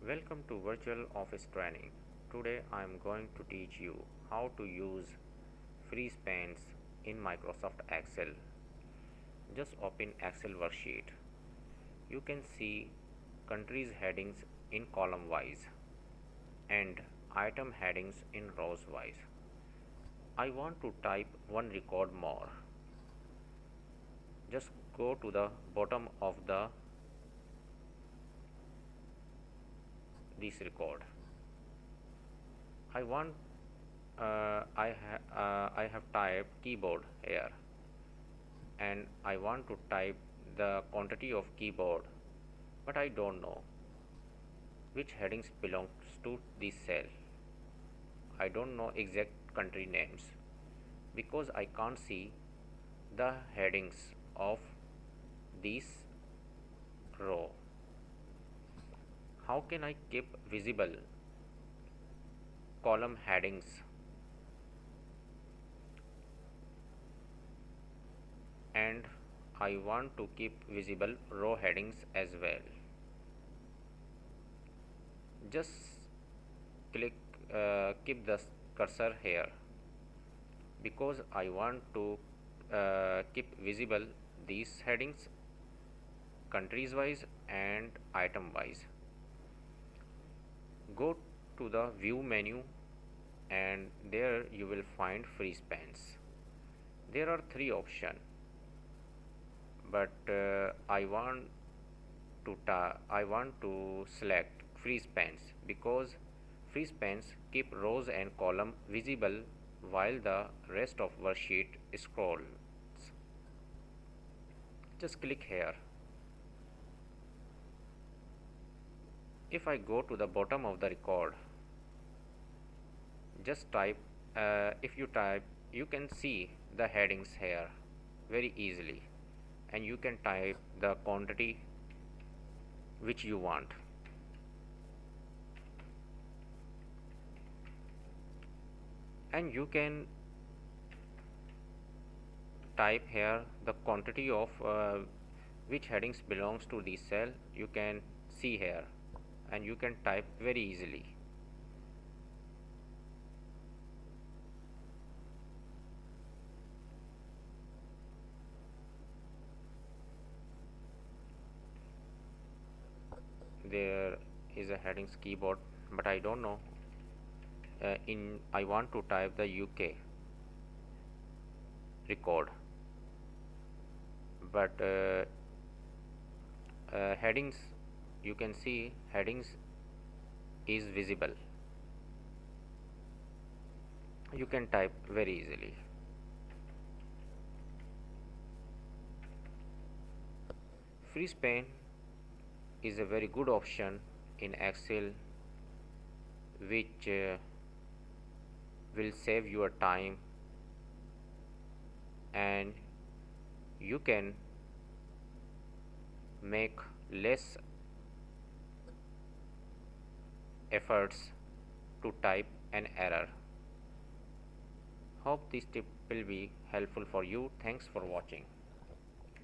Welcome to Virtual Office Training. Today I am going to teach you how to use freeze panes in Microsoft Excel. Just open Excel worksheet. You can see countries headings in column wise and item headings in rows wise. I want to type one record more. Just go to the bottom of this record. I want I have typed keyboard here and I want to type the quantity of keyboard, but I don't know which headings belongs to this cell. I don't know exact country names because I can't see the headings of this row. How can I keep visible column headings and I want to keep visible row headings as well? Just keep the cursor here because I want to keep visible these headings countries wise and item wise. Go to the view menu and there you will find freeze panes. There are three options, but I want to select freeze panes because freeze panes keep rows and column visible while the rest of worksheet scrolls. Just click here. If I go to the bottom of the record, just type if you type, you can see the headings here very easily, and you can type the quantity which you want. And you can type here the quantity of which headings belongs to this cell. You can see here and you can type very easily. There is a headings keyboard, but I don't know I want to type the UK record, but headings, you can see headings is visible. You can type very easily. Freeze pane is a very good option in Excel which will save your time, and you can make less efforts to type an error. Hope this tip will be helpful for you. Thanks for watching.